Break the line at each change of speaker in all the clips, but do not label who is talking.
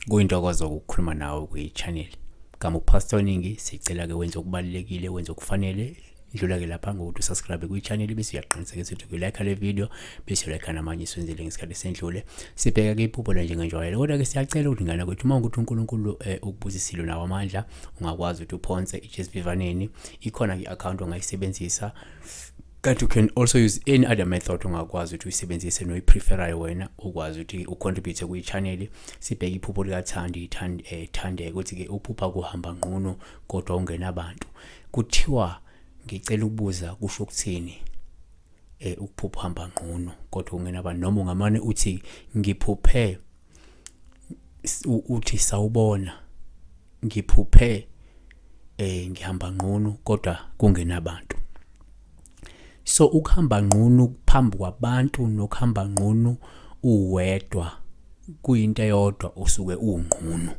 Kuyintokozo ukukhuluma nawe kwi-channel. Kama upastor Ningi sicela ke wenze okubalekile, wenze okufanele. Idlula ke lapha ngokuthi usubscribe kwi-channel bese uyaqinisekisa ukuthi u-like le video bese u-like namanye siwenzele ngesikhathi sendlule. Sibheka ke iphupho la njengenjwayelo. Kodwa ke siyacela ukuthi ngana kwethu uma ukuthi uNkulunkulu ukubusisile nawo amandla ungakwazi ukuthi uphonse iJSV ikhona ke-account ongayisebenzisa. But you can also use any other method ongakwazi ukuthi uyisebenzise noyipreferayo wena ukwazi ukuthi ucontribute kwi-channel. Sibheke iphupho likaThandi thandeke ukuthi ke uphupha kuhamba ngqunu kodwa ungena abantu. Kuthiwa ngicela ukubuza kusho ukuthini ukuphupha hamba ngqunu kodwa ungena abantu, noma ungamane uthi ngiphuphe uthi sawubona ngiphuphe ngihamba ngqunu kodwa kungena abantu. So ukuhamba ngqunu phambi kwabantu nokuhamba ngqunu uwedwa kuyinto eyodwa usuke ungqunu.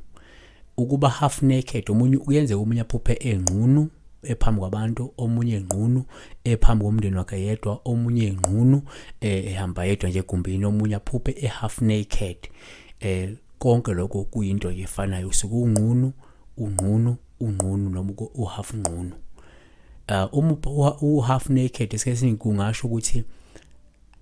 Ukuba half naked omunye uyenze omunye aphuphe engqunu ephambi kwabantu, omunye engqunu ephambi komndeni wakhe yedwa, omunye engqunu ehamba yedwa nje egumbini, omunye aphuphe half naked. Konke lokho kuyinto efanayo, usuke ungqunu noma uhalf ngqunu. Half naked esikhathini kungasho ukuthi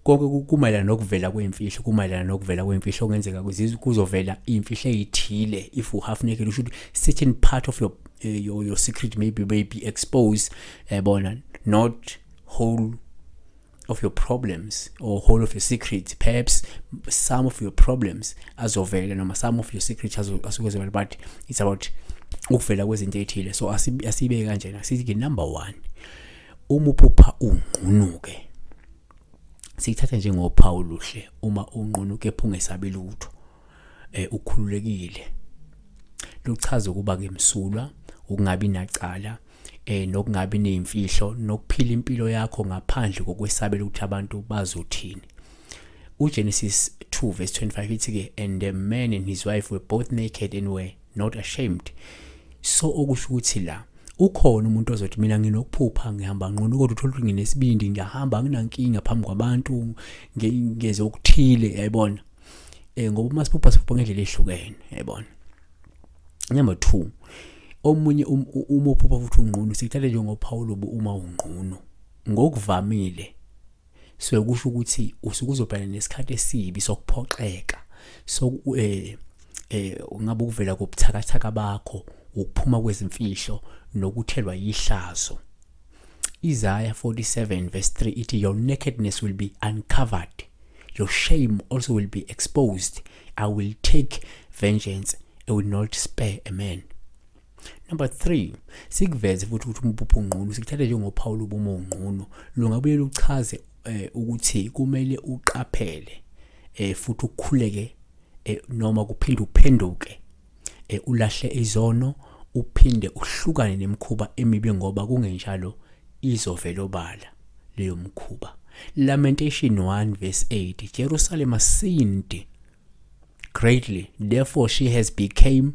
konke kumayelana nokuvela kwemfihlo, okungenzeka kuzovela imfihlo ezithile. If you half naked, you should certain part of your secret may be exposed, not whole of your problems or whole of your secrets. Perhaps some of your problems azovela noma some of your secrets azovela, but it's about ukuvela kwezinto ezithile. So asibe kanjena, sithi number 1 umuphupha ungqunuke. Sikuthatha njengophawu luhle. Uma ungqunuke phungesabi lutho, ukhululekile, luchaza ukuba ke msulwa, ukungabi nacala, nokungabi nezimfihlo, nokuphila impilo yakho ngaphandle kokwesabela ukuthi abantu bazothini. UGenesis 2 verse 25 ithi ke, and the man and his wife were both naked and were not ashamed. So okusho ukuthi la ukhona umuntu ozothi mina nginokuphupha ngihamba ngqono kodwa uthola ukuthi nginesibindi, ngiyahamba nginankinga phambi kwabantu, ngeze ukuthile, yayibona. Ngoba masiphupha siphupha ngendlela ehlukene, yayibona. Number 2, omunye umuphupha futhi ungqunu sikuthatha njengophawu lobu. Uma ungqunu ngokuvamile kusho ukuthi usuke uzobhekana nesikhathi esibi sokuphoxeka, so ungabe ukuvela kobuthakathaka bakho, ukuphuma kwezimfihlo nokuthelwa yihlazo. Isaiah 47 verse 3 ithi, your nakedness will be uncovered, your shame also will be exposed. I will take vengeance, I will not spare a man. Number 3, sikuveze futhi ukuthi umuphupha ungqunu sikuthatha njengophawu lobumo ungqunu. Lungabuye luchaze ukuthi kumele uqaphele futhi ukukhuleke noma kuphinde uphenduke, ulahle izono, uphinde uhlukane nemikhuba emibi, ngoba kungenjalo izovela obala leyo mkhuba. Lamentation 1 verse 8, Jerusalem sinned greatly, therefore she has become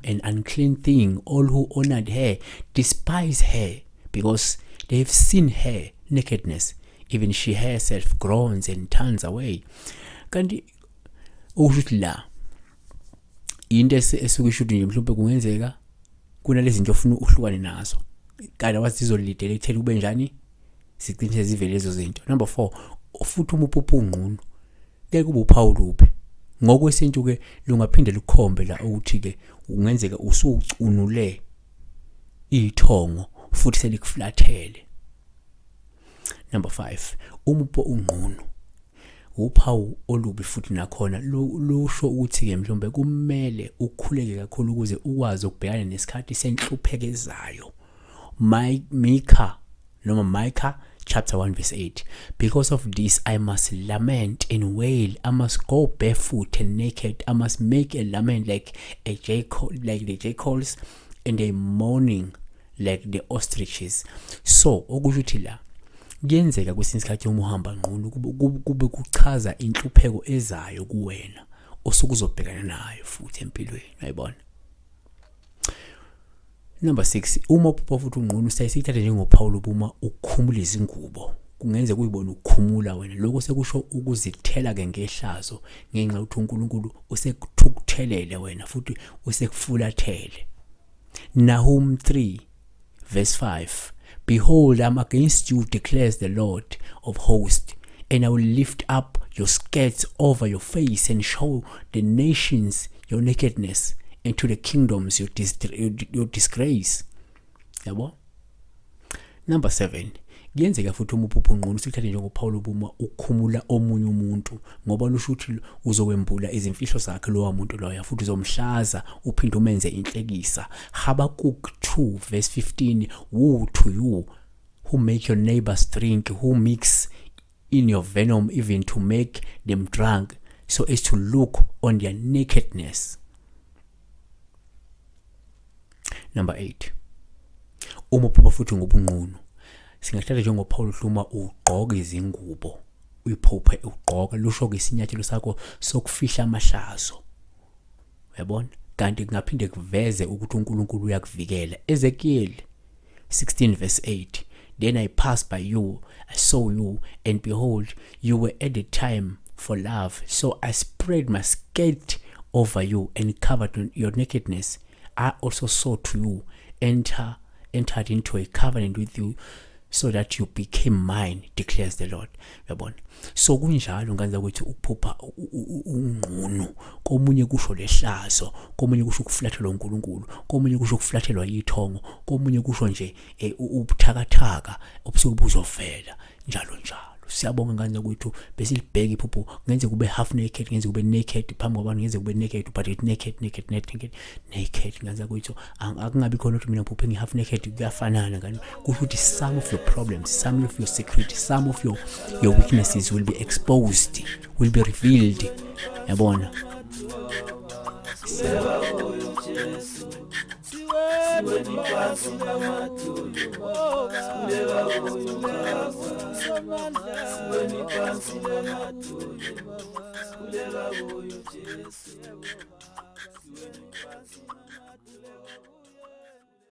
an unclean thing. All who honored her despise her, because they have seen her nakedness. Even she herself groans and turns away. Kanti ukuthi la into esukisho ukuthi mhlawumbe kungenzeka kunalezi zinto ofuna uhlukane nazo, kanti awazizolidela ekuthela ube njani, siqinishe zivele lezo zinto. Number 4, futhi umuphupha ungqunu ke kube uphawu luphi. Ngokwesintu ke lungaphinde lukhombe la ukuthi ke ungenzeka usucunule ithongo futhi selikuflathele. Number 5, umuphupha ungqunu uphawu olubi futhi nakhona lusho ukuthi ke mhlawumbe kumele ukhuleke kakhulu ukuze ukwazi ukubhekana nesikhathi senhluphekezayo. Micah chapter 1 verse 8, because of this I must lament and wail, I must go barefoot and naked, I must make a lament like the jackals, and a mourning like the ostriches. So okusho ukuthi la kuyenzeka kwesinye isikhathi uma uhamba ngqunu kube kuchaza inhlupheko ezayo kuwena osuke uzobhekana nayo futhi empilweni, yayibona. Number 6, uma uphupha futhi unqunu siyayithatha njengophawu lobuma ukukhumula izingubo. Kungenze kuyibona ukukhumula wena. Lokho sekusho ukuzithela ke ngehlazo ngenxa yokuthi uNkulunkulu usekuthukuthelele wena futhi usekufulathele. Nahum 3 verse 5. Behold, I am against you, declares the Lord of hosts, and I will lift up your skirts over your face and show the nations your nakedness, and to the kingdoms your disgrace. Yabo? Number 7. Kuyenzeka futhi uma uphupha unqunu sikuthathe njengophawu lobuma ukukhumula omunye umuntu ngoba lusho ukuthi uzokwembula izimfihlo zakhe lowa muntu loya futhi uzomhlaza uphinde umenze inhlekisa. Habakuk 2 verse 15. Woe to you who make your neighbors drink, who mix in your venom even to make them drunk, so as to look on their nakedness. Number 8. Uma uphupha futhi ngobunqunu singathatha njengophawu luhluma ugqoke izingubo. Uyiphuphe ugqoka lusho ke isinyathelo sakho sokufihla amahlazo. Uyabona? Kanti kungaphinde kuveze ukuthi uNkulunkulu uyakuvikela. Ezekiel 16 verse 8. Then I passed by you, I saw you, and behold, you were at the time for love. So I spread my skirt over you and covered your nakedness. I also saw to you, entered into a covenant with you, so that you became mine, declares the Lord. Yabona? So kunjalo ngenza ukuthi ukuphupha unqunu komunye kusho lehlazo, komunye kusho ukuflathelwa uNkulunkulu, komunye kusho ukuflathelwa yithongo, komunye kusho nje ubuthakathaka obusuke buzovela njalo njalo. Siyabonga ngenza ukuthi besilibheka iphupho ngenze kube half naked, ngenze kube naked phambi kwabantu, ngenze kube naked but it naked ngenza ukuthi akungabi khona ukuthi mina phuphe ngi-half naked kuyafanana ngani. Kusho ukuthi some of your problems, some of your secrets, some of your weaknesses will be exposed, will be revealed. Yabona?